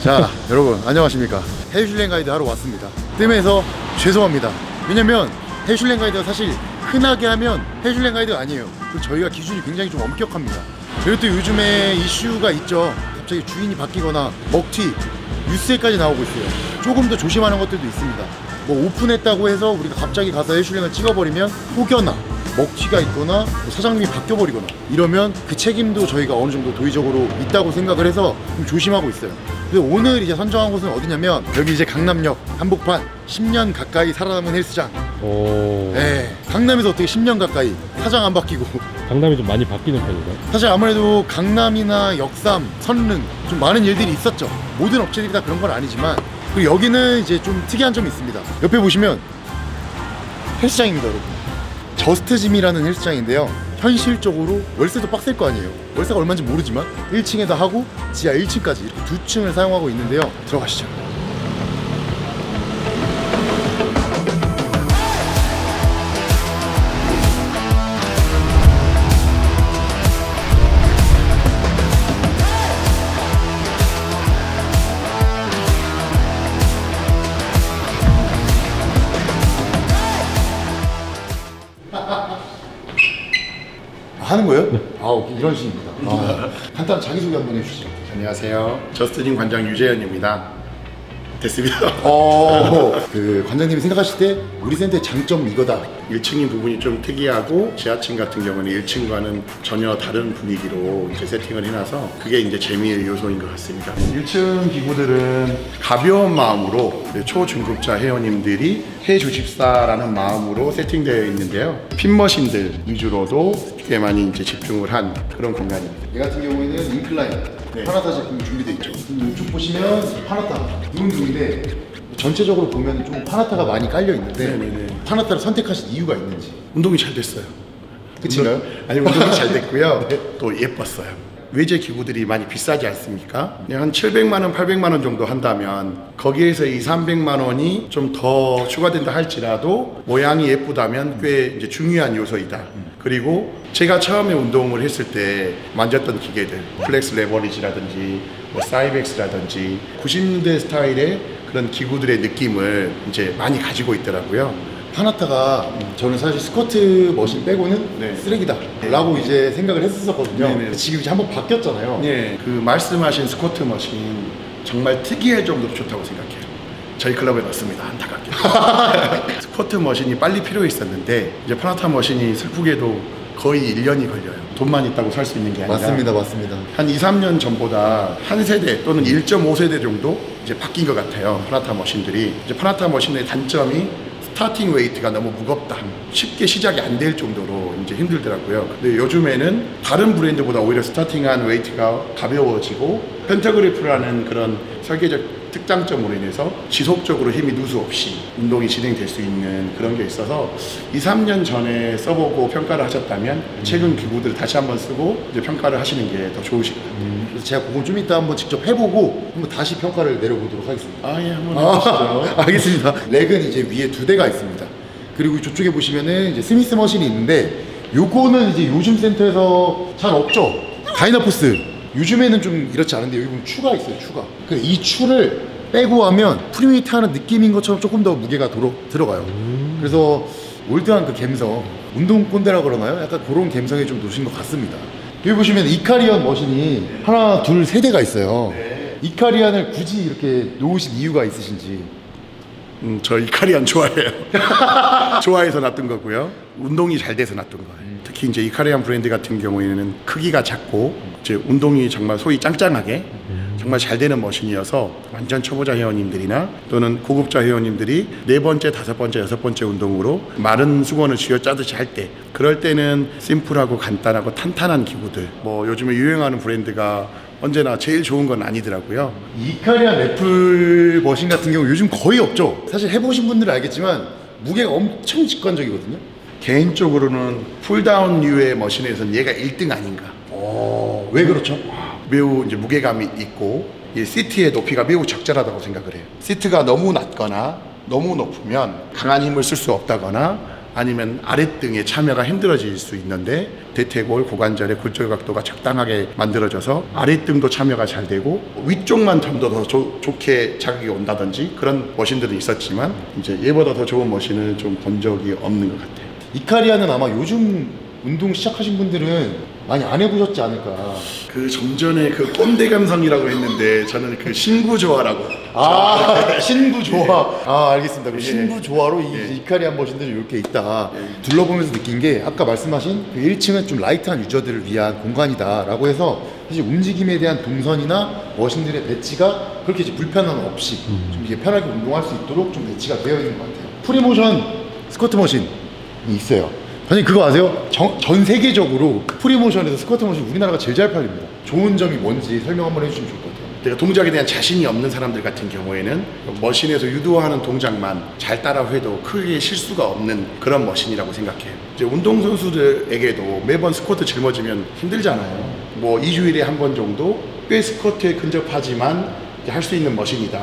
자, 여러분 안녕하십니까. 헤이슐랭 가이드 하러 왔습니다. 뜸해서 죄송합니다. 왜냐면 헤이슐랭 가이드가 사실 흔하게 하면 헤이슐랭 가이드가 아니에요. 그리고 저희가 기준이 굉장히 좀 엄격합니다. 그리고 또 요즘에 이슈가 있죠. 갑자기 주인이 바뀌거나 먹튀, 뉴스에까지 나오고 있어요. 조금 더 조심하는 것들도 있습니다. 뭐 오픈했다고 해서 우리가 갑자기 가서 헤이슐랭을 찍어버리면 혹여나 먹튀가 있거나 사장님이 바뀌어버리거나 이러면 그 책임도 저희가 어느 정도 도의적으로 있다고 생각을 해서 좀 조심하고 있어요. 근데 오늘 이제 선정한 곳은 어디냐면 여기 이제 강남역 한복판 10년 가까이 살아남은 헬스장. 오. 네, 강남에서 어떻게 10년 가까이 사장 안 바뀌고. 강남이 좀 많이 바뀌는 편인가요? 사실 아무래도 강남이나 역삼, 선릉 좀 많은 일들이 있었죠. 모든 업체들이 다 그런 건 아니지만. 그리고 여기는 이제 좀 특이한 점이 있습니다. 옆에 보시면 헬스장입니다, 여러분. 저스트짐이라는 헬스장인데요, 현실적으로 월세도 빡셀 거 아니에요. 월세가 얼마인지 모르지만 1층에다 하고 지하 1층까지 이렇게 두 층을 사용하고 있는데요. 들어가시죠. 하는 거예요? 네. 이런 식입니다. 간단 자기소개 한번 해주시죠. 안녕하세요. 저스트짐 관장 유재현입니다. 됐습니다. 그 관장님이 생각하실 때 우리 센터의 장점 이거다. 1층인 부분이 좀 특이하고 지하층 같은 경우는 1층과는 전혀 다른 분위기로 이제 세팅을 해놔서 그게 이제 재미의 요소인 것 같습니다. 1층 기구들은 가벼운 마음으로 초중급자 회원님들이 해주십사라는 마음으로 세팅되어 있는데요. 핀머신들 위주로도 꽤 많이 이제 집중을 한 그런 공간입니다. 얘 같은 경우에는 인클라인 파나타 제품이 준비되어 있죠. 이쪽 보시면 파나타 기본중인데 전체적으로 보면 좀 파나타가 많이 깔려 있는데 파나타를 선택하신 이유가 있는지. 운동이 잘 됐어요. 그치가요? 아니, 운동이 잘 됐고요. 또 예뻤어요. 외제 기구들이 많이 비싸지 않습니까? 한 700만 원, 800만 원 정도 한다면 거기에서 이 300만 원이 좀 더 추가된다 할지라도 모양이 예쁘다면 꽤 이제 중요한 요소이다. 그리고 제가 처음에 운동을 했을 때 만졌던 기계들, 플렉스 레버리지라든지 뭐 사이벡스라든지 90년대 스타일의 그런 기구들의 느낌을 이제 많이 가지고 있더라고요. 파나타가 저는 사실 스쿼트 머신 빼고는 쓰레기다 라고 이제 생각을 했었거든요. 지금 이제 한번 바뀌었잖아요. 네, 그 말씀하신 스쿼트 머신 정말 특이할 정도로 좋다고 생각해요. 저희 클럽에 넣습니다. 안타깝게. 스쿼트 머신이 빨리 필요했었는데 이제 파나타 머신이 슬프게도 거의 1년이 걸려요. 돈만 있다고 살 수 있는 게 아니라. 맞습니다. 한 2, 3년 전보다 한 세대 또는 1.5세대 정도 이제 바뀐 것 같아요. 파나타 머신들이. 이제 파나타 머신의 단점이 스타팅 웨이트가 너무 무겁다. 쉽게 시작이 안 될 정도로 이제 힘들더라고요. 근데 요즘에는 다른 브랜드보다 오히려 스타팅한 웨이트가 가벼워지고 펜타그래프라는 그런 설계적 특장점으로 인해서 지속적으로 힘이 누수 없이 운동이 진행될 수 있는 그런 게 있어서 2, 3년 전에 써보고 평가를 하셨다면 최근 기구들을 다시 한번 쓰고 이제 평가를 하시는 게 더 좋으실 거예요. 그래서 제가 그건 좀 이따 한번 직접 해보고 한번 다시 평가를 내려보도록 하겠습니다. 예, 한번 해보시죠. 알겠습니다. 렉은 이제 위에 2대가 있습니다. 그리고 저쪽에 보시면은 이제 스미스 머신이 있는데 요거는 이제 요즘 센터에서 잘 없죠. 다이나포스 요즘에는 좀 이렇지 않은데 여기 보면 추가 있어요. 추가. 이 추를 빼고 하면 프리웨이트 하는 느낌인 것처럼 조금 더 무게가 들어가요. 그래서 올드한 그 감성, 운동 꼰대라 그러나요? 약간 그런 감성에 좀 놓으신 것 같습니다. 여기 보시면 이카리언 머신이 하나, 둘, 세 대가 있어요. 이카리안을 굳이 이렇게 놓으신 이유가 있으신지. 저 이카리안 좋아해요. 좋아해서 놨던 거고요. 운동이 잘 돼서 놨던 거예요. 특히 이제 이카리안 브랜드 같은 경우에는 크기가 작고 이제 운동이 정말 소위 짱짱하게 정말 잘 되는 머신이어서 완전 초보자 회원님들이나 또는 고급자 회원님들이 4번째, 5번째, 6번째 운동으로 마른 수건을 쥐어짜듯이 할 때 그럴 때는 심플하고 간단하고 탄탄한 기구들, 뭐 요즘에 유행하는 브랜드가 언제나 제일 좋은 건 아니더라고요. 이카리안 래플 머신 같은 경우 요즘 거의 없죠. 사실 해보신 분들은 알겠지만 무게가 엄청 직관적이거든요. 개인적으로는 풀다운류의 머신에서는 얘가 1등 아닌가. 왜 그렇죠? 매우 이제 무게감이 있고 이 시트의 높이가 매우 적절하다고 생각을 해요. 시트가 너무 낮거나 너무 높으면 강한 힘을 쓸 수 없다거나 아니면 아랫등의 참여가 힘들어질 수 있는데 대퇴골, 고관절의 골절 각도가 적당하게 만들어져서 아랫등도 참여가 잘 되고 위쪽만 좀 더 좋게 자극이 온다든지 그런 머신들은 있었지만 이제 얘보다 더 좋은 머신을 좀 본 적이 없는 것 같아요. 이카리아는 아마 요즘 운동 시작하신 분들은 많이 안 해보셨지 않을까. 그 좀 전에 그 꼰대 감성이라고 했는데 저는 그 신구조화라고. 아, 신구조화. 아, 알겠습니다. 그 예. 신구조화로 예. 이카리아 머신들이 이렇게 있다. 둘러보면서 느낀 게 아까 말씀하신 그 1층은 좀 라이트한 유저들을 위한 공간이다라고 해서 사실 움직임에 대한 동선이나 머신들의 배치가 그렇게 이제 불편함 없이 좀 이게 편하게 운동할 수 있도록 좀 배치가 되어 있는 것 같아요. 프리모션 스쿼트 머신이 있어요. 아니 그거 아세요? 전 세계적으로 프리모션에서 스쿼트 머신 우리나라가 제일 잘 팔립니다. 좋은 점이 뭔지 설명 한번 해주시면 좋을 것 같아요. 내가 동작에 대한 자신이 없는 사람들 같은 경우에는 머신에서 유도하는 동작만 잘 따라해도 크게 실수가 없는 그런 머신이라고 생각해요. 이제 운동선수들에게도 매번 스쿼트 짊어지면 힘들잖아요. 뭐 2주일에 한 번 정도 꽤 스쿼트에 근접하지만 할 수 있는 머신이다.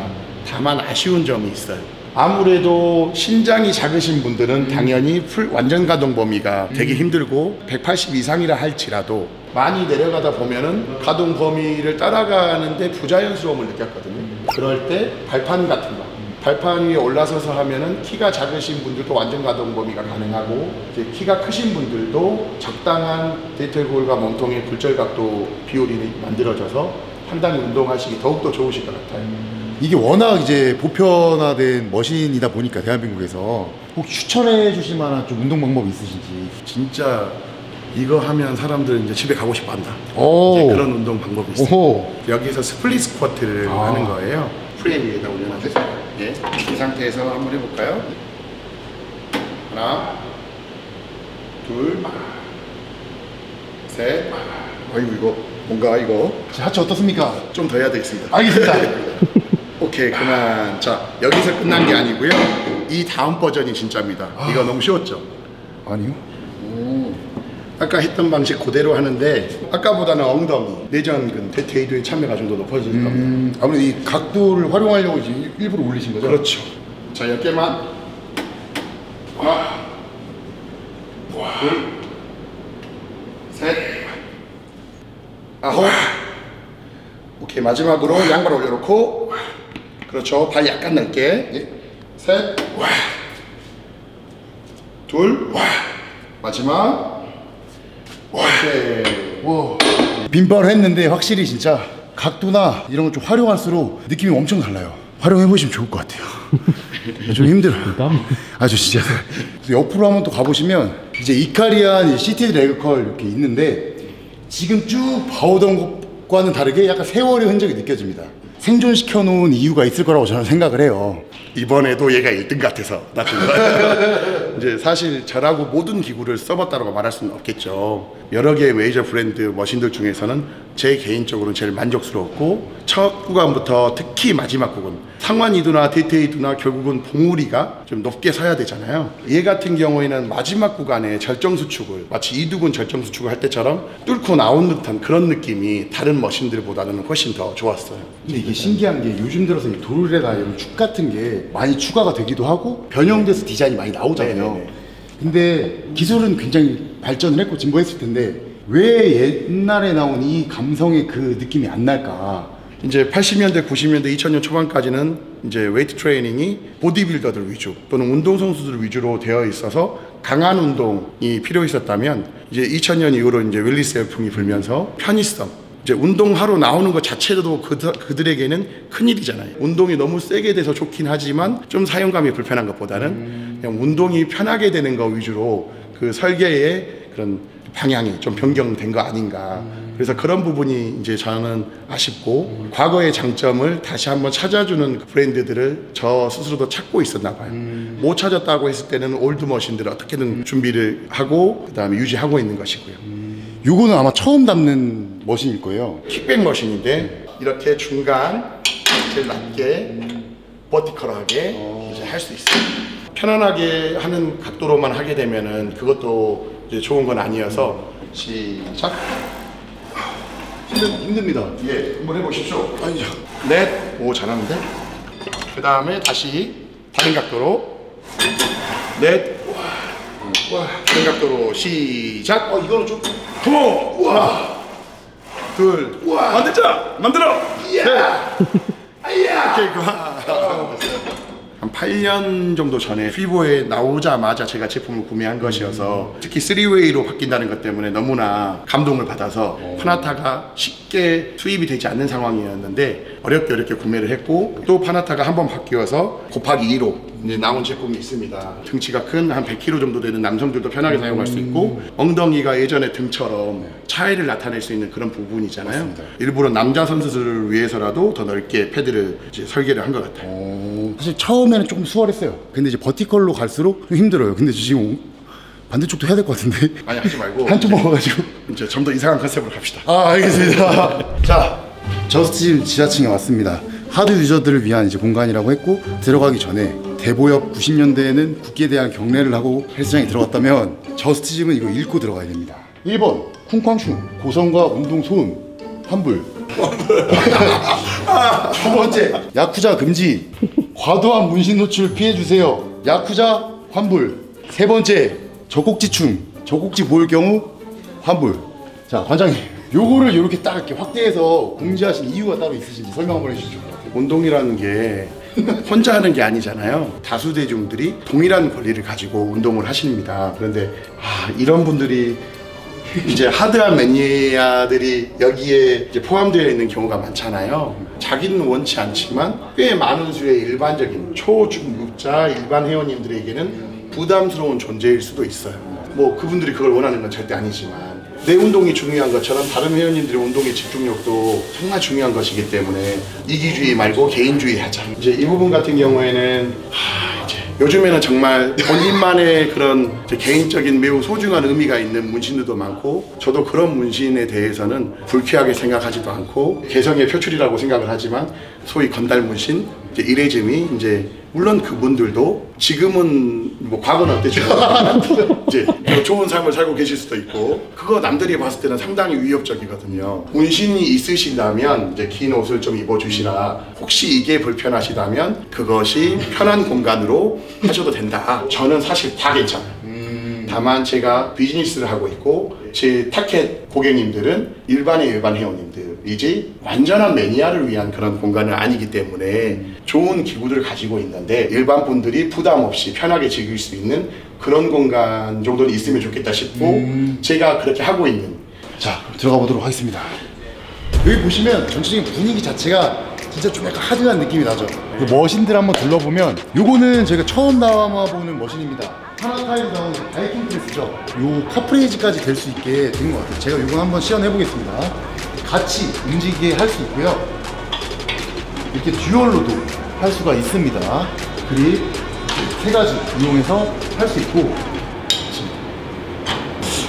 다만 아쉬운 점이 있어요. 아무래도 신장이 작으신 분들은 당연히 완전 가동 범위가 되게 힘들고 180 이상이라 할지라도 많이 내려가다 보면은 가동 범위를 따라가는데 부자연스러움을 느꼈거든요. 그럴 때 발판 같은 거, 발판 위에 올라서서 하면은 키가 작으신 분들도 완전 가동 범위가 가능하고 이제 키가 크신 분들도 적당한 대퇴골과 몸통의 굴절 각도 비율이 만들어져서 상당히 운동하시기 더욱더 좋으실 것 같아요. 이게 워낙 이제 보편화된 머신이다 보니까 대한민국에서 혹 추천해 주실 만한 좀 운동 방법이 있으신지. 진짜 이거 하면 사람들은 이제 집에 가고 싶어 한다. 오. 이제 그런 운동 방법이 있어요. 오호. 여기서 스플릿 스쿼트를 하는 거예요. 프레임 위에다 올려놨어요. 예. 이 상태에서 한번 해볼까요? 하나, 둘, 셋. 아이고 이거 뭔가 이거 하체 어떻습니까? 좀 더 해야 되겠습니다. 알겠습니다. 오케이 그만. 자 여기서 끝난 게 아니고요. 이 다음 버전이 진짜입니다. 이거 너무 쉬웠죠? 아니요. 아까 했던 방식 그대로 하는데 아까보다는 엉덩이, 내전근, 대퇴이도의 참여가 좀 더 높아질 겁니다. 아무래도 이 각도를 활용하려고 이제 일부러 올리신 거죠? 그렇죠. 자 10개만. 하나, 둘, 셋, 아홉. 오케이 마지막으로 양발 올려놓고 그렇죠. 발 약간 넓게. 셋, 둘, 마지막. 오케이. 와. 빈발을 했는데 확실히 진짜 각도나 이런 걸 좀 활용할수록 느낌이 엄청 달라요. 활용해 보시면 좋을 것 같아요. 좀 힘들어요. 아주 진짜. 옆으로 한번 또 가보시면 이제 이카리안 시티드 레그컬 이렇게 있는데 지금 쭉 봐오던 것과는 다르게 약간 세월의 흔적이 느껴집니다. 생존시켜 놓은 이유가 있을 거라고 저는 생각을 해요. 이번에도 얘가 1등 같아서 놔둔 거예요. 이제 사실 저라고 모든 기구를 써봤다고 말할 수는 없겠죠. 여러 개의 메이저 브랜드 머신들 중에서는 제 개인적으로는 제일 만족스러웠고 첫 구간부터 특히 마지막 구간 상완이두나 대퇴이두나 결국은 봉우리가 좀 높게 서야 되잖아요. 얘 같은 경우에는 마지막 구간에 절정수축을 마치 이두근 절정수축을 할 때처럼 뚫고 나온 듯한 그런 느낌이 다른 머신들보다는 훨씬 더 좋았어요. 근데 이게 신기한 게 요즘 들어서 이 돌에다 이런 축 같은 게 많이 추가가 되기도 하고 변형돼서 디자인이 많이 나오잖아요. 네네네. 근데 기술은 굉장히 발전을 했고 진보했을 텐데 왜 옛날에 나온 이 감성의 그 느낌이 안 날까? 이제 80년대, 90년대, 2000년 초반까지는 이제 웨이트 트레이닝이 보디빌더들 위주 또는 운동선수들 위주로 되어 있어서 강한 운동이 필요했었다면 이제 2000년 이후로 이제 윌리스 열풍이 불면서 편의성 이제 운동하러 나오는 것 자체도 그들에게는 큰일이잖아요. 운동이 너무 세게 돼서 좋긴 하지만 좀 사용감이 불편한 것보다는 그냥 운동이 편하게 되는 거 위주로 그 설계의 그런 방향이 좀 변경된 거 아닌가. 그래서 그런 부분이 이제 저는 아쉽고 과거의 장점을 다시 한번 찾아주는 브랜드들을 저 스스로도 찾고 있었나 봐요. 못 찾았다고 했을 때는 올드 머신들을 어떻게든 준비를 하고 그다음에 유지하고 있는 것이고요. 요거는 아마 처음 담는 머신일 거예요. 킥백 머신인데 이렇게 중간 제일 낮게 버티컬하게 이제 할 수 있어요. 편안하게 하는 각도로만 하게 되면은 그것도 이제 좋은 건 아니어서 시작. 힘듭니다. 예, 한번 해보십시오. 아니죠. 넷, 오 잘하는데. 그 다음에 다시 다른 각도로 넷, 생각도로 시작. 이거는 좀 호! 와! 둘! 와! 만들자! 만들어! 이야! 아야! 오케이, 그만. 한 8년 정도 전에 피보에 나오자마자 제가 제품을 구매한 것이어서 특히 3웨이로 바뀐다는 것 때문에 너무나 감동을 받아서 파나타가 쉽게 수입이 되지 않는 상황이었는데 어렵게 구매를 했고 또 파나타가 한번 바뀌어서 곱하기 2로 이제 나온 제품이 있습니다. 등치가 큰 한 100kg 정도 되는 남성들도 편하게 사용할 수 있고 엉덩이가 예전의 등처럼 차이를 나타낼 수 있는 그런 부분이잖아요. 맞습니다. 일부러 남자 선수들을 위해서라도 더 넓게 패드를 이제 설계를 한 것 같아요. 사실 처음에는 조금 수월했어요. 근데 이제 버티컬로 갈수록 좀 힘들어요. 근데 지금 반대쪽도 해야 될 것 같은데. 아니 하지 말고 한쪽 먹어가지고. 이제 좀 더 이상한 컨셉으로 갑시다. 알겠습니다. 자, 저스트짐 지하층에 왔습니다. 하드 유저들을 위한 이제 공간이라고 했고 들어가기 전에 대보엽 90년대에는 국기에 대한 경례를 하고 헬스장에 들어갔다면 저스트짐은 이거 읽고 들어가야 됩니다. 1번 쿵쾅슝 고성과 운동 소음 환불. 두 번째 야쿠자 금지 과도한 문신 노출 피해주세요. 야쿠자 환불. 세 번째 젖꼭지충 젖꼭지 보일 경우 환불. 자 관장님 요거를 이렇게 딱 이렇게 확대해서 공지하신 이유가 따로 있으신지 설명 한번 해주시죠. 운동이라는 게 혼자 하는 게 아니잖아요. 다수 대중들이 동일한 권리를 가지고 운동을 하십니다. 그런데 이런 분들이 이제 하드한 매니아들이 여기에 이제 포함되어 있는 경우가 많잖아요. 자기는 원치 않지만 꽤 많은 수의 일반적인 초중급자 일반 회원님들에게는 부담스러운 존재일 수도 있어요. 뭐 그분들이 그걸 원하는 건 절대 아니지만 내 운동이 중요한 것처럼 다른 회원님들의 운동의 집중력도 정말 중요한 것이기 때문에 이기주의 말고 개인주의 하자. 이제 이 부분 같은 경우에는 이제 요즘에는 정말 본인만의 그런 이제 개인적인 매우 소중한 의미가 있는 문신들도 많고 저도 그런 문신에 대해서는 불쾌하게 생각하지도 않고 개성의 표출이라고 생각을 하지만 소위 건달 문신, 이제 이레즘이 이제 물론 그분들도 지금은 뭐 과거는 어땠죠? 이제 좋은 삶을 살고 계실 수도 있고 그거 남들이 봤을 때는 상당히 위협적이거든요. 문신이 있으시다면 이제 긴 옷을 좀 입어주시라. 혹시 이게 불편하시다면 그것이 편한 공간으로 하셔도 된다. 저는 사실 다 괜찮아요. 다만 제가 비즈니스를 하고 있고 제 타켓 고객님들은 일반 회원님들이지 완전한 매니아를 위한 그런 공간은 아니기 때문에 좋은 기구들을 가지고 있는데 일반 분들이 부담 없이 편하게 즐길 수 있는 그런 공간 정도는 있으면 좋겠다 싶고 제가 그렇게 하고 있는. 자 그럼 들어가 보도록 하겠습니다. 여기 보시면 전체적인 분위기 자체가 진짜 좀 약간 하드한 느낌이 나죠. 그 머신들 한번 둘러보면 요거는 저희가 처음 담아보는 머신입니다. 파나타에서 나온 바이킹 프레스죠. 요 카프레이즈까지 될 수 있게 된 것 같아요. 제가 요건 한번 시연해 보겠습니다. 같이 움직이게 할 수 있고요. 이렇게 듀얼로도 할 수가 있습니다. 그립 세 가지 이용해서 할 수 있고.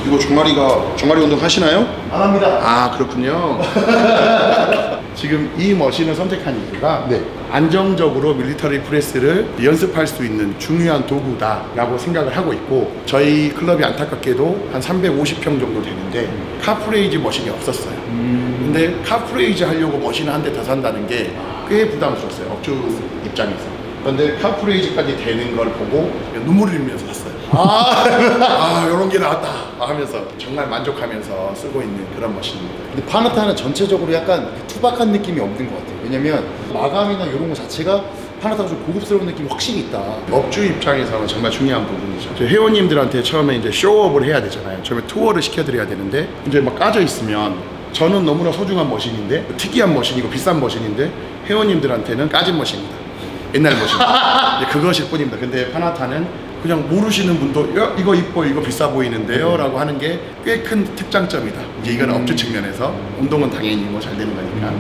이거 종아리 운동 하시나요? 안 합니다. 아 그렇군요. 지금 이 머신을 선택한 이유가 네. 안정적으로 밀리터리 프레스를 연습할 수 있는 중요한 도구다라고 생각을 하고 있고 저희 클럽이 안타깝게도 한 350평 정도 되는데 카프레이즈 머신이 없었어요. 근데 카프레이즈 하려고 머신을 한 대 더 산다는 게 꽤 부담스러웠어요. 업주 입장에서. 그런데 카프레이즈까지 되는 걸 보고 눈물을 흘리면서 샀어요. 이런 게 나왔다 하면서 정말 만족하면서 쓰고 있는 그런 머신입니다. 근데 파나타는 전체적으로 약간 투박한 느낌이 없는 것 같아요. 왜냐면 마감이나 이런 거 자체가 파나타가 좀 고급스러운 느낌이 확실히 있다. 업주 입장에서는 정말 중요한 부분이죠. 저희 회원님들한테 처음에 이제 쇼업을 해야 되잖아요. 처음에 투어를 시켜드려야 되는데 이제 막 까져 있으면 저는 너무나 소중한 머신인데 특이한 머신이고 비싼 머신인데 회원님들한테는 까진 머신입니다. 옛날 머신. 그것일 뿐입니다. 근데 파나타는 그냥 모르시는 분도 야 이거 이뻐 이거 비싸 보이는데요 라고 하는 게 꽤 큰 특장점이다. 이제 이건 업주 측면에서 운동은 당연히 뭐 잘 되는 거니까.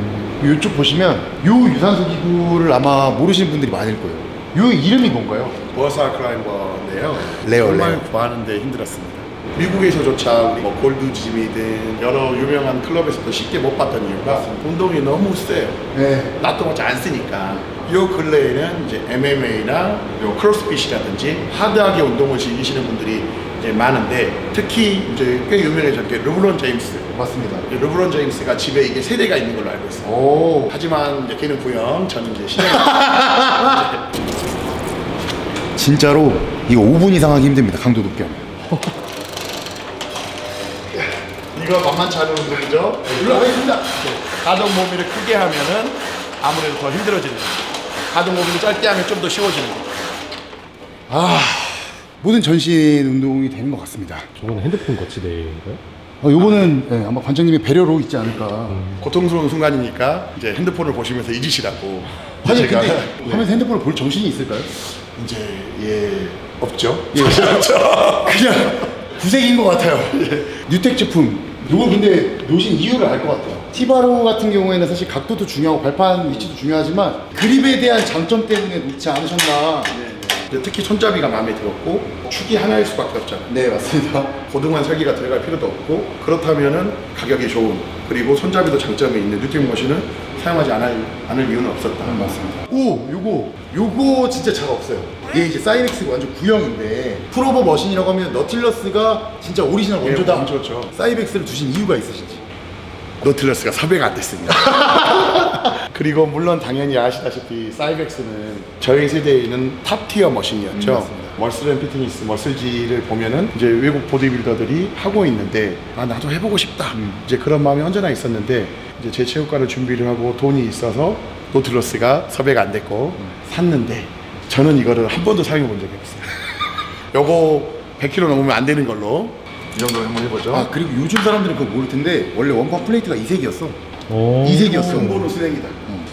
이쪽 보시면 요 유산소 기구를 아마 모르시는 분들이 많을 거예요. 요 이름이 뭔가요? 버사 클라이머인데요. 레어, 정말 레어. 구하는데 힘들었습니다. 미국에서조차 뭐 골드짐이든 여러 유명한 클럽에서도 쉽게 못 봤던 이유가 운동이 너무 세요. 네. 나도 맞지 안 쓰니까. 요 근래에는 이제 MMA나 요 크로스핏이라든지 하드하게 운동을 즐기시는 분들이 이제 많은데 특히 이제 꽤 유명해졌던 게 르브론 제임스. 맞습니다. 르브론 제임스가 집에 이게 3대가 있는 걸로 알고 있어요. 오. 하지만 이제 걔는 구형, 저는 이제 신형. 진짜로 이거 5분 이상 하기 힘듭니다. 강도 높게 하면. 이거 만만치 않은 운동이죠? 올라가겠습니다. 가동 범위를 크게 하면은 아무래도 더 힘들어지는 거죠. 가동 범위를 짧게 하면 좀 더 쉬워지는 거죠. 모든 전신 운동이 되는 것 같습니다. 저거는 핸드폰 거치대인가요? 요거는 네, 아마 관장님의 배려로 있지 않을까. 고통스러운 순간이니까 이제 핸드폰을 보시면서 잊으시라고. 사실 제가 근데 하면서 핸드폰을 볼 정신이 있을까요? 이제 없죠. 예, 그냥 구색인 것 같아요. 뉴텍 제품. 요거 근데 놓으신 이유를 알 것 같아요. 티바로 같은 경우에는 사실 각도도 중요하고 발판 위치도 중요하지만 그립에 대한 장점 때문에 놓지 않으셨나. 특히 손잡이가 마음에 들었고 축이 하나일 수밖에 없잖아요. 네, 맞습니다. 고등한 설계가 들어갈 필요도 없고 그렇다면은 가격이 좋은 그리고 손잡이도 장점이 있는 뉴텍 머신을 사용하지 않을 이유는 없었다. 맞습니다. 요거 진짜 차가 없어요. 이게 이제 사이벡스가 완전 구형인데 풀오버 머신이라고 하면 너틸러스가 진짜 오리지널 원조다. 원조죠. 사이벡스를 두신 이유가 있으신지. 노틸러스가 섭외가 안 됐습니다. 그리고 물론 당연히 아시다시피 사이벡스는 저희 세대에는 탑티어 머신이었죠. 맞습니다. 머슬 앤 피트니스, 머슬지를 보면은 이제 외국 보디빌더들이 하고 있는데 나도 해보고 싶다. 이제 그런 마음이 언제나 있었는데 이제 제 체육관을 준비를 하고 돈이 있어서 노틸러스가 섭외가 안 됐고 샀는데 저는 이거를 한 번도 사용해 본 적이 없어요. 요거 100kg 넘으면 안 되는 걸로 이 정도 한번 해보죠. 그리고 요즘 사람들은 그거 모를 텐데 원래 원판 플레이트가 이색이었어. 오. 이색이었어. 근본은 쓰레기다.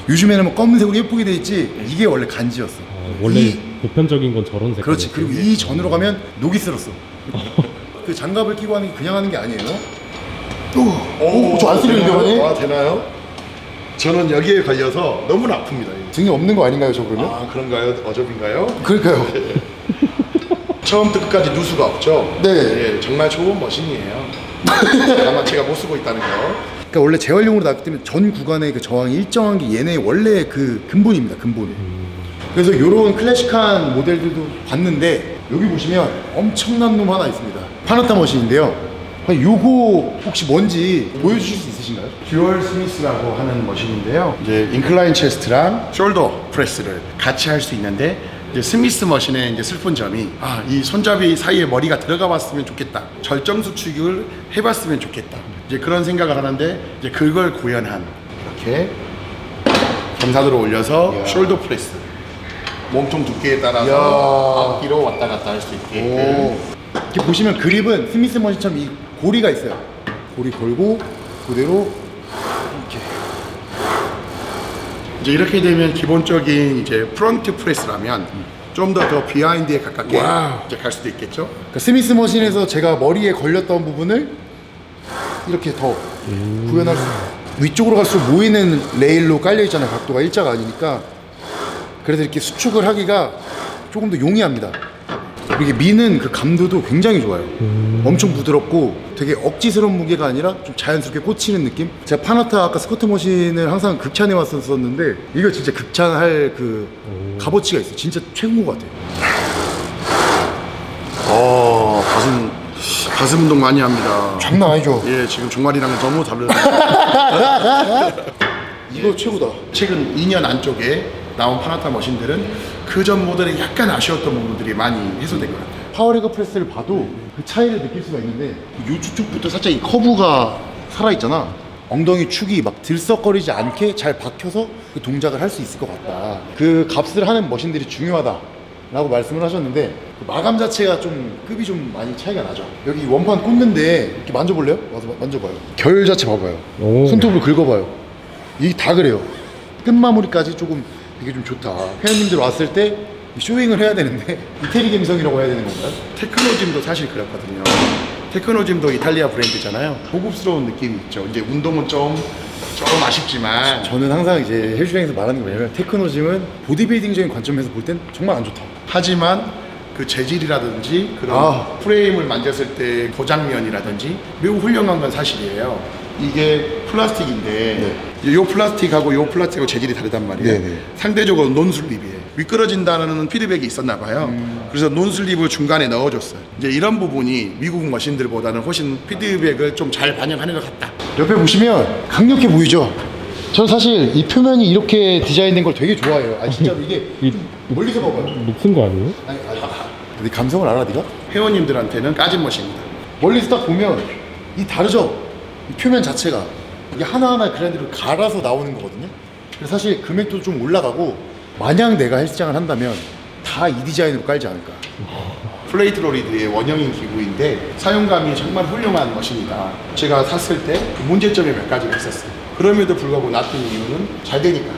요즘에는 뭐 검은색으로 예쁘게 돼 있지 이게 원래 간지였어. 원래 보편적인 건 저런 색깔. 그렇지. 그리고 이 전으로 가면 녹이 쓸었어. 그 장갑을 끼고 하는 게 그냥 하는 게 아니에요. 저 안 쓰리는데 되나요? 하니? 되나요? 저는 여기에 걸려서 너무 아픕니다. 이거. 등이 없는 거 아닌가요, 저 그러면? 그런가요? 어접인가요? 그러니까요. 처음부터 끝까지 누수가 없죠? 네. 예, 정말 좋은 머신이에요. 아마 제가 못 쓰고 있다는 거. 그러니까 원래 재활용으로 나왔기 때문에 전 구간의 그 저항이 일정한 게 얘네 원래 그 근본입니다, 근본. 그래서 이런 클래식한 모델들도 봤는데 여기 보시면 엄청난 놈 하나 있습니다. 파나타 머신인데요. 요거 혹시 뭔지 보여주실 수 있으신가요? 듀얼 스미스라고 하는 머신인데요. 이제 인클라인 체스트랑 숄더 프레스를 같이 할 수 있는데 이제 스미스 머신의 이제 슬픈 점이 이 손잡이 사이에 머리가 들어가 봤으면 좋겠다. 절정 수축을 해봤으면 좋겠다. 이제 그런 생각을 하는데 이제 그걸 구현한 이렇게 경사도로 올려서 숄더 프레스 몸통 두께에 따라서 앞뒤로 왔다 갔다 할 수 있게. 이렇게 보시면 그립은 스미스 머신처럼 이 고리가 있어요. 고리 걸고 그대로 이렇게. 이제 이렇게 되면 기본적인 이제 프론트 프레스라면 좀 더 비하인드에 가깝게 이제 갈 수도 있겠죠. 그러니까 스미스 머신에서 제가 머리에 걸렸던 부분을 이렇게 더 구현할 수 있어요. 위쪽으로 갈수록 모이는 레일로 깔려 있잖아요. 각도가 일자가 아니니까. 그래서 이렇게 수축을 하기가 조금 더 용이합니다. 이게 미는 그 감도도 굉장히 좋아요. 엄청 부드럽고 되게 억지스러운 무게가 아니라 좀 자연스럽게 꽂히는 느낌? 제가 파나타 아까 스쿼트 머신을 항상 극찬해 왔었는데 이거 진짜 극찬할 그 값어치가 있어요. 진짜 최고인 것 같아요. 가슴 운동 많이 합니다. 장난 아니죠? 예, 지금 종아리랑은 너무 다르네요. 이거 최고다. 최근 2년 안쪽에 나온 파나타 머신들은 그 전 모델에 약간 아쉬웠던 부분들이 많이 해소된 것 같아요. 파워리그 프레스를 봐도 그 차이를 느낄 수가 있는데 요 축부터 살짝 이 커브가 살아있잖아. 엉덩이 축이 막 들썩거리지 않게 잘 박혀서 그 동작을 할 수 있을 것 같다. 그 값을 하는 머신들이 중요하다라고 말씀을 하셨는데 그 마감 자체가 좀 급이 좀 많이 차이가 나죠. 여기 원판 꽂는데 이렇게 만져볼래요? 와서 만져봐요. 결 자체 봐봐요. 오. 손톱을 긁어봐요. 이게 다 그래요. 끝마무리까지 조금 이게 좀 좋다. 회원님들 왔을 때 쇼잉을 해야 되는데 이태리 감성이라고 해야 되는 건가요? 테크노짐도 사실 그렇거든요. 테크노짐도 이탈리아 브랜드잖아요. 고급스러운 느낌이 있죠. 이제 운동은 조금 아쉽지만 저는 항상 이제 헬스장에서 말하는 게 뭐냐면 테크노짐은 보디빌딩적인 관점에서 볼 땐 정말 안 좋다. 하지만 그 재질이라든지 그런 프레임을 만졌을 때 고장면이라든지 매우 훌륭한 건 사실이에요. 이게 플라스틱인데 요 플라스틱하고 요 플라스틱하고 재질이 다르단 말이에요. 네네. 상대적으로 논슬립이에요. 미끄러진다는 피드백이 있었나 봐요. 그래서 논슬립을 중간에 넣어줬어요. 이제 이런 부분이 미국 머신들보다는 훨씬 피드백을 좀 잘 반영하는 것 같다. 옆에 보시면 강력해 보이죠? 전 사실 이 표면이 이렇게 디자인된 걸 되게 좋아해요. 진짜로 이게 이 멀리서 봐봐요. 녹슨 거 아니에요? 아니, 네 감성을 알아 네가? 회원님들한테는 까진 멋입니다. 멀리서 딱 보면 이 다르죠? 이 표면 자체가 이게 하나하나 그랜드를 갈아서 나오는 거거든요. 그래서 사실 금액도 좀 올라가고 만약 내가 헬스장을 한다면 다 이 디자인으로 깔지 않을까. 플레이트 로리드의 원형인 기구인데 사용감이 정말 훌륭한 머신이다. 제가 샀을 때 문제점이 몇 가지가 있었어요. 그럼에도 불구하고 놨던 이유는 잘 되니까.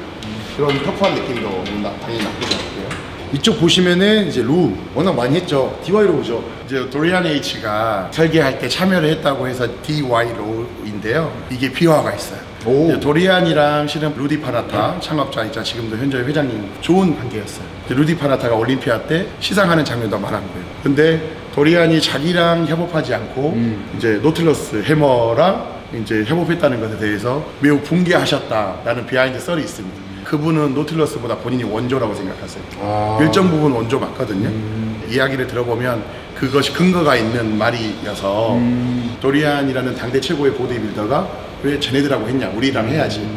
그런 터프한 느낌도 당연히 나쁘지 않고요. 이쪽 보시면은 이제 로우 워낙 많이 했죠. DY 로우죠. 이제 도리안 H가 설계할 때 참여를 했다고 해서 DY 로우인데요. 이게 비화가 있어요. 오. 이제 도리안이랑 실은 루디 파나타 창업자이자 지금도 현재 회장님 좋은 관계였어요. 이제 루디 파나타가 올림피아 때 시상하는 장면도 많았고요. 근데 도리안이 자기랑 협업하지 않고 이제 노틸러스 해머랑 이제 협업했다는 것에 대해서 매우 붕괴하셨다라는 비하인드 썰이 있습니다. 그분은 노틸러스보다 본인이 원조라고 생각하세요. 일정 부분 원조 맞거든요. 이야기를 들어보면 그것이 근거가 있는 말이어서 도리안이라는 당대 최고의 보디빌더가 왜 쟤네들하고 했냐, 우리랑 해야지,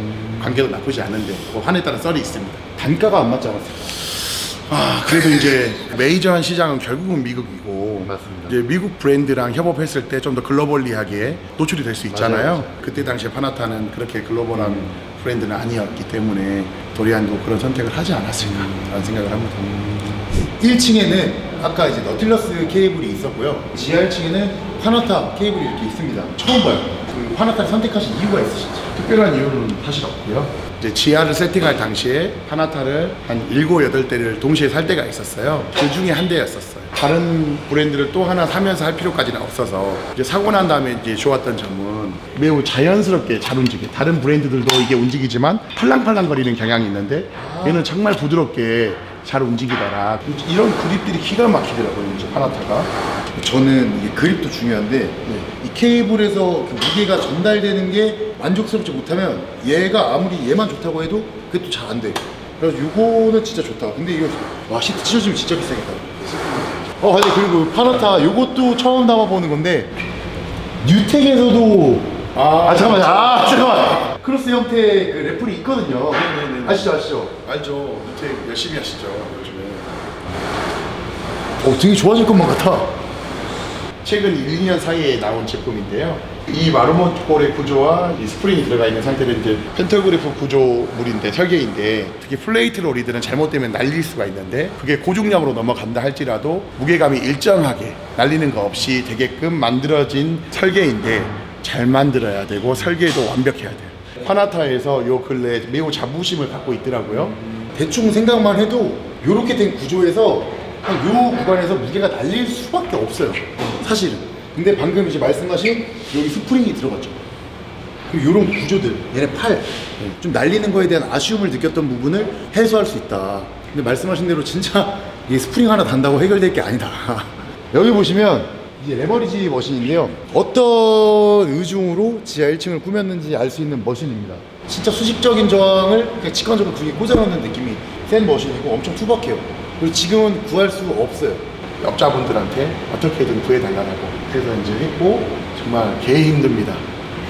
관계도 나쁘지 않은데 화냈다는 썰이 있습니다. 단가가 안 맞지 않았을까? 그래도 이제 메이저한 시장은 결국은 미국이고, 맞습니다. 이제 미국 브랜드랑 협업했을 때 좀 더 글로벌리하게 노출이 될 수 있잖아요. 맞아요. 그때 당시에 파나타는 그렇게 글로벌한 브랜드는 아니었기 때문에 도리안도 그런 선택을 하지 않았을까라는 생각을 합니다. 1층에는 아까 이제 너틸러스 케이블이 있었고요. 지하 1층에는 파나타 케이블이 이렇게 있습니다. 처음 봐요. 그 파나타를 선택하신 이유가 있으신지? 특별한 이유는 사실 없고요. 이제 지하를 세팅할 당시에 파나타를 한 7, 8대를 동시에 살 때가 있었어요. 그 중에 한 대였었어요. 다른 브랜드를 또 하나 사면서 할 필요까지는 없어서 이제 사고 난 다음에 이제 좋았던 점은 매우 자연스럽게 잘 움직여. 다른 브랜드들도 이게 움직이지만 팔랑팔랑거리는 경향이 있는데 얘는 정말 부드럽게 잘 움직이더라. 이런 그립들이 기가 막히더라고요, 이제 파나타가. 저는 이게 그립도 중요한데 이 케이블에서 그 무게가 전달되는 게 만족스럽지 못하면 얘가 아무리 얘만 좋다고 해도 그게 또 잘 안 돼. 그래서 요거는 진짜 좋다. 근데 이거 와 시트 찢어지면 진짜 비싸겠다. 아니 그리고 파나타 요것도 처음 담아보는 건데 뉴텍에서도 잠깐만 크로스 형태의 그 래플이 있거든요. 네네네. 아시죠? 알죠. 밑에 열심히 하시죠, 요즘에. 되게 좋아질 것만 같아. 최근 1, 2년 사이에 나온 제품인데요. 이 마르모볼의 구조와 이 스프링이 들어가 있는 상태는 이제 펜터그래프 구조물인데, 설계인데, 특히 플레이트 로리드는 잘못되면 날릴 수가 있는데 그게 고중량으로 넘어간다 할지라도 무게감이 일정하게 날리는 거 없이 되게끔 만들어진 설계인데 잘 만들어야 되고 설계도 완벽해야 돼요. 파나타에서 요 근래 매우 자부심을 갖고 있더라고요. 대충 생각만 해도 요렇게 된 구조에서 한 요 구간에서 무게가 날릴 수밖에 없어요, 사실은. 근데 방금 이제 말씀하신 여기 스프링이 들어갔죠. 그리고 요런 구조들, 얘네 팔 좀 날리는 거에 대한 아쉬움을 느꼈던 부분을 해소할 수 있다. 근데 말씀하신 대로 진짜 이 스프링 하나 단다고 해결될 게 아니다. 여기 보시면 이게 레버리지 머신인데요. 어떤 의중으로 지하 1층을 꾸몄는지 알 수 있는 머신입니다. 진짜 수직적인 저항을 그냥 직관적으로 그게 꽂아놓는 느낌이 센 머신이고 엄청 투박해요. 그리고 지금은 구할 수 없어요. 업자분들한테 어떻게든 구해달라고 그래서 이제 했고, 정말 개 힘듭니다.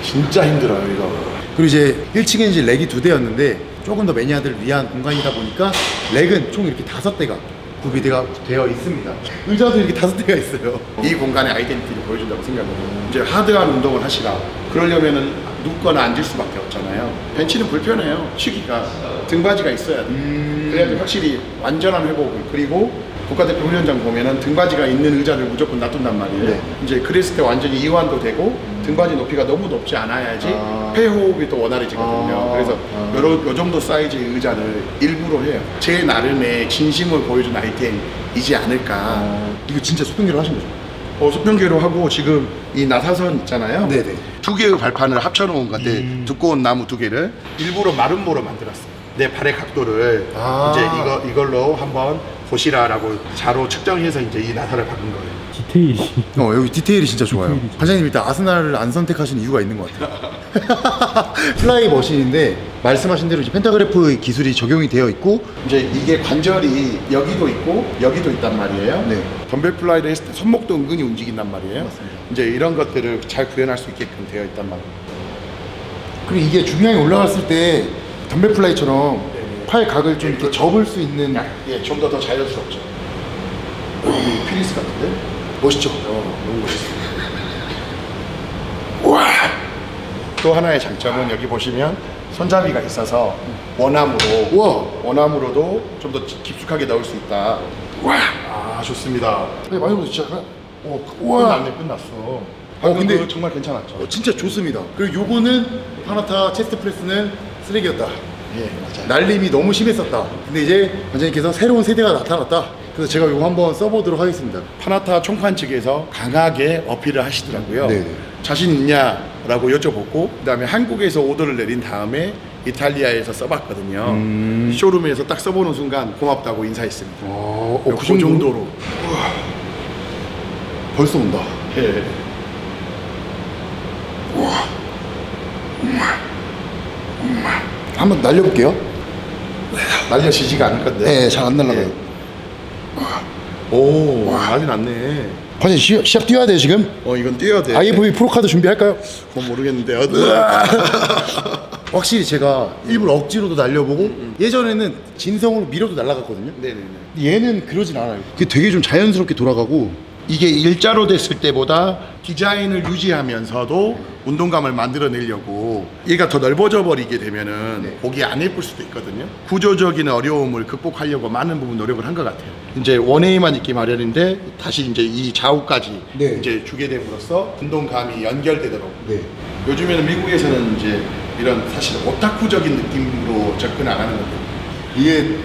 진짜 힘들어요, 이거. 그리고 이제 1층에 이제 렉이 2대였는데 조금 더 매니아들을 위한 공간이다 보니까 렉은 총 이렇게 5대가 구비되어 있습니다. 의자도 이렇게 5대가 있어요. 이 공간의 아이덴티티를 보여준다고 생각해요. 이제 하드한 운동을 하시라. 그러려면은 눕거나 앉을 수밖에 없잖아요. 벤치는 불편해요. 치기가 등받이가 있어야 돼. 그래야지 확실히 완전한 회복을. 그리고 국가대표 훈련장 보면은 등받이가 있는 의자를 무조건 놔둔단 말이에요. 네. 이제 그랬을 때 완전히 이완도 되고 등받이 높이가 너무 높지 않아야지 폐호흡이 또 원활해지거든요. 그래서 요 정도 사이즈의 의자를 일부러 해요. 제 나름의 진심을 보여준 아이템이지 않을까. 이거 진짜 수평기로 하신 거죠? 수평계로 하고 지금 이 나사선 있잖아요. 네네. 2개의 발판을 합쳐놓은 건데 두꺼운 나무 2개를 일부러 마름모로 만들었어요. 내 발의 각도를 이제 이걸로 한번 보시라라고 자로 측정해서 이제 이 나사를 박은 거예요. 디테일이. 여기 디테일이 진짜 좋아요. 반장님 일단 아스날을 안 선택하신 이유가 있는 것 같아요. 플라이 머신인데 말씀하신 대로 이제 펜타그래프 기술이 적용이 되어 있고 이제 이게 관절이 여기도 있고 여기도 있단 말이에요. 네. 덤벨 플라이를 했을 때 손목도 은근히 움직인단 말이에요. 맞습니다. 이제 이런 것들을 잘 구현할 수 있게끔 되어 있단 말이에요. 그리고 이게 중량이 올라갔을 때 덤벨 플라이처럼 팔 각을 좀 이렇게 접을 수 있는 좀 더 자연스럽죠. 이 피리스 같은데? 멋있죠? 너무 멋있어. 와. 또 하나의 장점은 여기 보시면 손잡이가 있어서 원암으로도 좀 더 깊숙하게 넣을 수 있다. 와, 좋습니다. 네, 많이 보시죠 끝났어. 근데 그거 정말 괜찮았죠. 진짜 좋습니다. 그리고 요거는 파나타 체스트 프레스는 쓰레기였다. 예, 맞아요. 날림이 너무 심했었다. 근데 이제 원장님께서 새로운 세대가 나타났다. 그래서 제가 이거 한번 써보도록 하겠습니다. 파나타 총판 측에서 강하게 어필을 하시더라고요. 네네. 자신 있냐라고 여쭤보고 그다음에 한국에서 오더를 내린 다음에 이탈리아에서 써봤거든요. 쇼룸에서 딱 써보는 순간 고맙다고 인사했습니다. 그 정도로. 벌써 온다. 예. 한번 날려볼게요. 날려지지가 않을 건데. 네, 잘 안 날라가요. 오, 난리 났네. 관장님 시합 뛰어야 돼요 지금? 이건 뛰어야 돼. IFB 프로카드 준비할까요? 그건 모르겠는데. 확실히 제가 일부러 억지로도 날려보고 예전에는 진성으로 밀어도 날아갔거든요. 네네네. 얘는 그러진 않아요. 그게 되게 좀 자연스럽게 돌아가고 이게 일자로 됐을 때보다 디자인을 유지하면서도 운동감을 만들어내려고 얘가 더 넓어져 버리게 되면은 보기 안 예쁠 수도 있거든요. 구조적인 어려움을 극복하려고 많은 부분 노력을 한 것 같아요. 이제 원웨이만 있기 마련인데 다시 이제 이 좌우까지 네. 이제 주게 됨으로써 운동감이 연결되도록. 네. 요즘에는 미국에서는 이제 이런 사실 오타쿠적인 느낌으로 접근 안 하는 거예요. 이게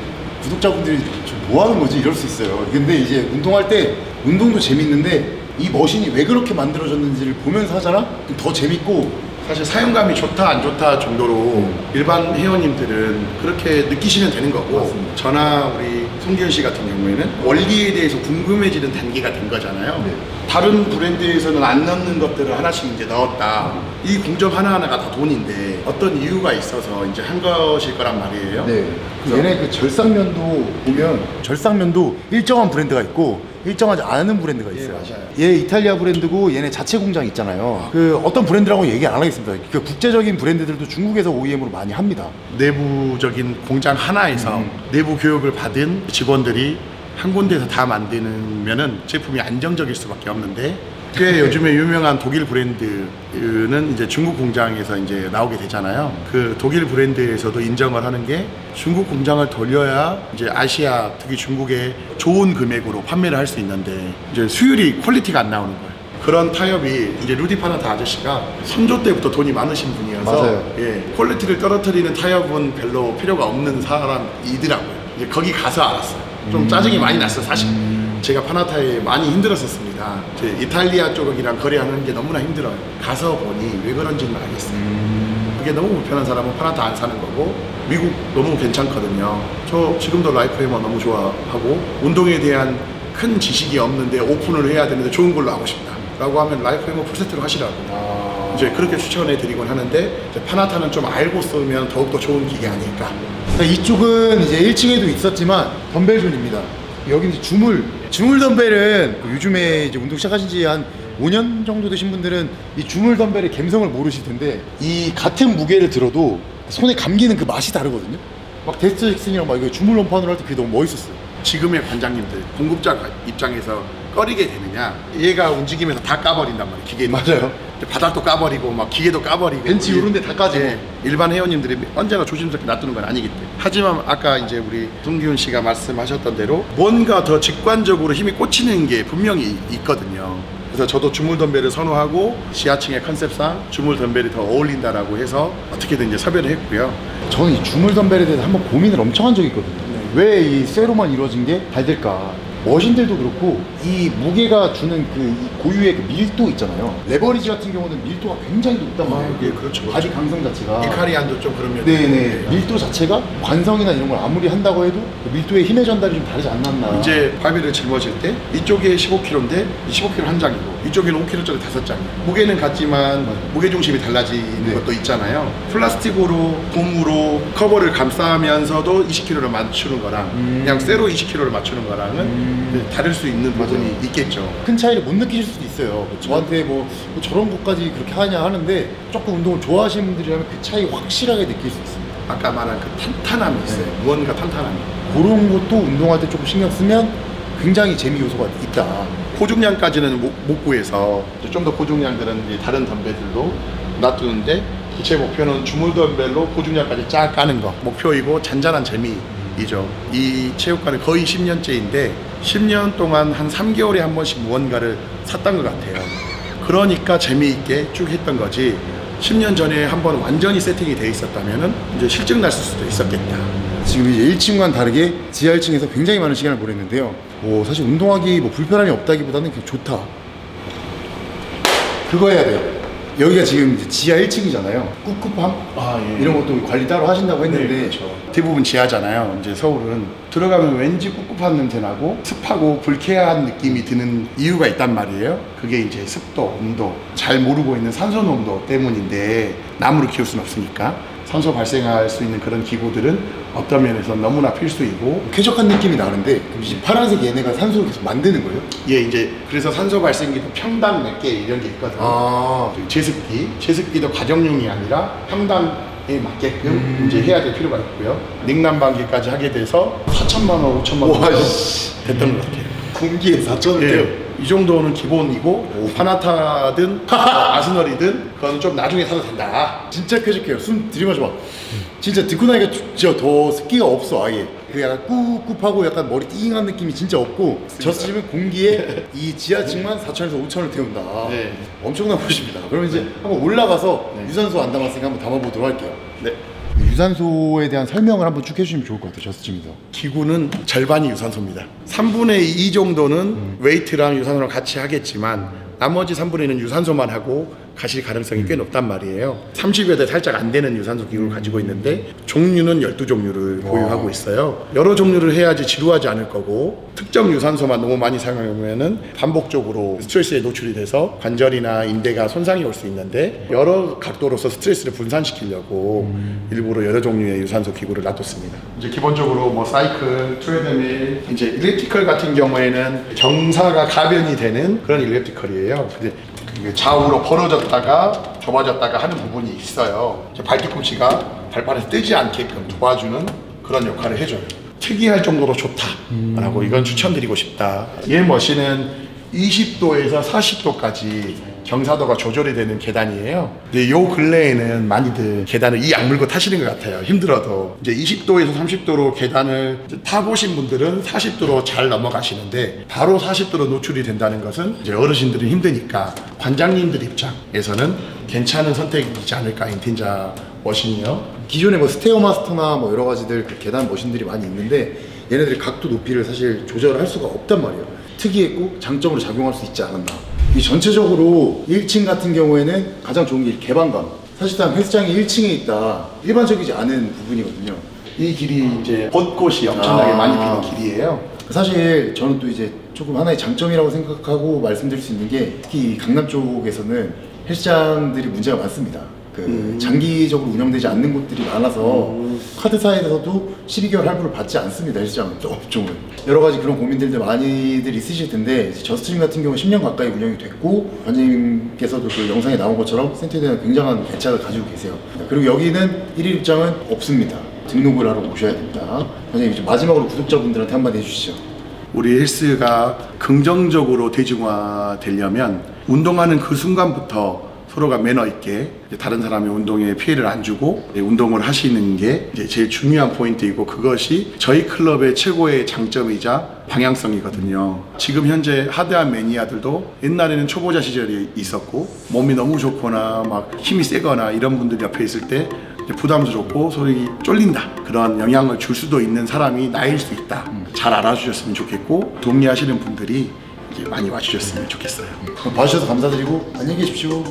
구독자분들이 좀 뭐 하는 거지 이럴 수 있어요. 근데 이제 운동할 때 운동도 재밌는데 이 머신이 왜 그렇게 만들어졌는지를 보면서 하잖아? 그럼 더 재밌고 사실 사용감이 좋다 안 좋다 정도로 일반 회원님들은 그렇게 느끼시면 되는 거고 맞습니다. 저나 우리 송기현 씨 같은 경우에는 원리에 대해서 궁금해지는 단계가 된 거잖아요. 네. 다른 브랜드에서는 안 넣는 것들을 하나씩 이제 넣었다. 이 공정 하나하나가 다 돈인데 어떤 이유가 있어서 이제 한 것일 거란 말이에요. 네. 얘네 그 절상면도 보면 절상면도 일정한 브랜드가 있고 일정하지 않은 브랜드가 있어요. 맞아요. 얘 이탈리아 브랜드고 얘네 자체 공장 있잖아요. 그 어떤 브랜드라고 얘기 안 하겠습니다. 그 국제적인 브랜드들도 중국에서 OEM으로 많이 합니다. 내부적인 공장 하나에서 내부 교육을 받은 직원들이 한 군데에서 다 만드면은 제품이 안정적일 수밖에 없는데 꽤 요즘에 유명한 독일 브랜드는 이제 중국 공장에서 이제 나오게 되잖아요. 그 독일 브랜드에서도 인정을 하는 게 중국 공장을 돌려야 이제 아시아, 특히 중국에 좋은 금액으로 판매를 할 수 있는데 이제 수율이 퀄리티가 안 나오는 거예요. 그런 타협이 이제 루디 파나타 아저씨가 선조 때부터 돈이 많으신 분이어서 맞아요. 예, 퀄리티를 떨어뜨리는 타협은 별로 필요가 없는 사람이더라고요. 이제 거기 가서 알았어요. 좀 짜증이 많이 났어요, 사실. 제가 파나타에 많이 힘들었었습니다. 이탈리아 쪽이랑 거래하는 게 너무나 힘들어요. 가서 보니 왜 그런지는 알겠어요. 그게 너무 불편한 사람은 파나타 안 사는 거고 미국 너무 괜찮거든요. 저 지금도 라이프 해머 너무 좋아하고 운동에 대한 큰 지식이 없는데 오픈을 해야 되는데 좋은 걸로 하고 싶다 라고 하면 라이프 해머 풀세트로 하시라고 이제 그렇게 추천해 드리곤 하는데 이제 파나타는 좀 알고 쓰면 더욱더 좋은 기계 아닐까. 이쪽은 이제 1층에도 있었지만 덤벨존입니다. 여기 이제 주물 덤벨은 요즘에 이제 운동 시작하신 지 한 5년 정도 되신 분들은 이 주물 덤벨의 감성을 모르실 텐데 이 같은 무게를 들어도 손에 감기는 그 맛이 다르거든요. 막 데스트 잭슨이랑 막 이거 주물 럼판으로 할 때 그게 너무 멋있었어요. 지금의 관장님들 공급자 입장에서 꺼리게 되느냐 얘가 움직이면서 다 까버린단 말이에요. 기계 맞아요. 바닥도 까버리고 막 기계도 까버리고 벤치 이런 데 다 까지고. 예, 일반 회원님들이 언제나 조심스럽게 놔두는 건 아니기 때문에 하지만 아까 이제 우리 송기훈 씨가 말씀하셨던 대로 뭔가 더 직관적으로 힘이 꽂히는 게 분명히 있거든요. 그래서 저도 주물 덤벨을 선호하고 지하층의 컨셉상 주물 덤벨이 더 어울린다라고 해서 어떻게든 이제 섭외를 했고요. 저는 이 주물 덤벨에 대해서 한번 고민을 엄청 한 적이 있거든요. 왜 이 쇠로만 이루어진 게 잘 될까? 머신들도 그렇고 이 무게가 주는 이 고유의 그 밀도 있잖아요. 레버리지 같은 경우는 밀도가 굉장히 높단 말이에요. 예, 그렇죠. 바디 강성 자체가. 이카리안도 좀 그런 면이 네네. 밀도 자체가 관성이나 이런 걸 아무리 한다고 해도 그 밀도의 힘의 전달이 좀 다르지 않았나. 이제 바비를 짊어질 때 이쪽에 15kg인데 15kg 한 장이고 이쪽에는 5kg짜리 5장이에요. 무게는 같지만 무게중심이 달라지는 것도 있잖아요. 플라스틱으로 돔으로 커버를 감싸면서도 20kg를 맞추는 거랑 그냥 쇠로 20kg를 맞추는 거랑은 다를 수 있는 부분이 있겠죠. 큰 차이를 못 느끼실 수도 있어요. 저한테 뭐 저런 것까지 그렇게 하냐 하는데 조금 운동을 좋아하시는 분들이라면 그 차이 확실하게 느낄 수 있습니다. 아까 말한 그 탄탄함이 있어요. 무언가 탄탄함이. 그런 것도 운동할 때 조금 신경 쓰면 굉장히 재미 요소가 있다. 고중량까지는 못 구해서 좀 더 고중량들은 이제 다른 덤벨들로 놔두는데 제 목표는 주물 덤벨로 고중량까지 쫙 까는 거 목표이고 잔잔한 재미이죠. 이 체육관은 거의 10년째인데 10년 동안 한 3개월에 한 번씩 무언가를 샀던 것 같아요. 그러니까 재미있게 쭉 했던 거지 10년 전에 한번 완전히 세팅이 돼 있었다면은 이제 실증 났을 수도 있었겠다. 지금 이제 1층과는 다르게 지하 1층에서 굉장히 많은 시간을 보냈는데요. 사실 운동하기 뭐 불편함이 없다기보다는 그냥 좋다. 그거 해야 돼요. 여기가 지금 이제 지하 1층이잖아요. 꿉꿉함 이런 것도 관리 따로 하신다고 했는데 네, 그렇죠. 대부분 지하잖아요. 이제 서울은 들어가면 왠지 꿉꿉한 냄새 나고 습하고 불쾌한 느낌이 드는 이유가 있단 말이에요. 그게 이제 습도, 온도, 잘 모르고 있는 산소 농도 때문인데 나무를 키울 수는 없으니까 산소 발생할 수 있는 그런 기구들은 어떤 면에서 너무나 필수이고 쾌적한 느낌이 나는데 그럼 이제 파란색 얘네가 산소를 계속 만드는 거예요? 예, 이제 그래서 산소 발생기도 평당 몇 개 이런 게 있거든요. 제습기도 가정용이 아니라 평당에 맞게끔 이제 해야 될 필요가 있고요. 냉난방기까지 하게 돼서 4천만 원, 5천만 원 됐던 것 같아요. 공기에 4천원 돼요? 예, 이 정도는 기본이고 파나타든 아스널이든 그건 좀 나중에 사도 된다. 진짜 쾌적해요. 숨 들이마셔봐. 진짜 듣고 나니까 진짜 더 습기가 없어 아예. 그 약간 꿉꿉하고 약간 머리 띵한 느낌이 진짜 없고 저스집은 공기에 이 지하층만 4천에서 5천을 태운다. 네. 엄청난 곳입니다. 그러면 이제 한번 올라가서 네. 유산소 안 담았으니까 한번 담아보도록 할게요. 네. 유산소에 대한 설명을 한번 쭉 해주시면 좋을 것 같아요. 저스집에서. 기구는 절반이 유산소입니다. 3분의 2 정도는 웨이트랑 유산소랑 같이 하겠지만 나머지 3분의 1은 유산소만 하고 가실 가능성이 꽤 높단 말이에요. 30여 대 살짝 안 되는 유산소 기구를 가지고 있는데 종류는 12종류를 보유하고 있어요. 여러 종류를 해야지 지루하지 않을 거고 특정 유산소만 너무 많이 사용하면 반복적으로 스트레스에 노출이 돼서 관절이나 인대가 손상이 올 수 있는데 여러 각도로서 스트레스를 분산시키려고 일부러 여러 종류의 유산소 기구를 놔뒀습니다. 이제 기본적으로 뭐 사이클, 트레드밀, 이제 일리프티컬 같은 경우에는 경사가 가변이 되는 그런 일리프티컬이에요. 근데 이게 좌우로 벌어졌다가 좁아졌다가 하는 부분이 있어요. 발뒤꿈치가 발바닥에 뜨지 않게끔 도와주는 그런 역할을 해줘요. 특이할 정도로 좋다라고 이건 추천드리고 싶다. 이 머신은 20도에서 40도까지 경사도가 조절이 되는 계단이에요. 근데 요 근래에는 많이들 계단을 이 악물고 타시는 것 같아요. 힘들어도. 이제 20도에서 30도로 계단을 타보신 분들은 40도로 잘 넘어가시는데 바로 40도로 노출이 된다는 것은 이제 어르신들은 힘드니까 관장님들 입장에서는 괜찮은 선택이지 않을까 인틴자 머신이요. 기존에 뭐 스테어마스터나 뭐 여러 가지들 그 계단 머신들이 많이 있는데 얘네들이 각도 높이를 사실 조절할 수가 없단 말이에요. 특이했고 장점으로 작용할 수 있지 않았나. 이 전체적으로 1층 같은 경우에는 가장 좋은 게 개방감. 사실상 헬스장이 1층에 있다. 일반적이지 않은 부분이거든요. 이 길이 이제 벚꽃이 엄청나게 많이 피는 길이에요. 사실 저는 또 이제 조금 하나의 장점이라고 생각하고 말씀드릴 수 있는 게 특히 강남 쪽에서는 헬스장들이 문제가 많습니다. 장기적으로 운영되지 않는 곳들이 많아서 카드사에서도 12개월 할부를 받지 않습니다. 헬스장 업종은 여러 가지 그런 고민들도 많이들 있으실 텐데 저스트림 같은 경우 10년 가까이 운영이 됐고 관장님께서도 그 영상에 나온 것처럼 센터에 대한 굉장한 애착을 가지고 계세요. 그리고 여기는 1일 입장은 없습니다. 등록을 하러 오셔야 됩니다. 관장님 이제 마지막으로 구독자분들한테 한마디 해주시죠. 우리 헬스가 긍정적으로 대중화되려면 운동하는 그 순간부터 서로가 매너 있게 다른 사람의 운동에 피해를 안 주고 운동을 하시는 게 제일 중요한 포인트이고 그것이 저희 클럽의 최고의 장점이자 방향성이거든요. 지금 현재 하드한 매니아들도 옛날에는 초보자 시절이 있었고 몸이 너무 좋거나 막 힘이 세거나 이런 분들이 옆에 있을 때 부담스럽고 소위 쫄린다 그런 영향을 줄 수도 있는 사람이 나일 수 있다. 잘 알아주셨으면 좋겠고 동의하시는 분들이 많이 와주셨으면 좋겠어요. 봐주셔서 감사드리고 안녕히 계십시오.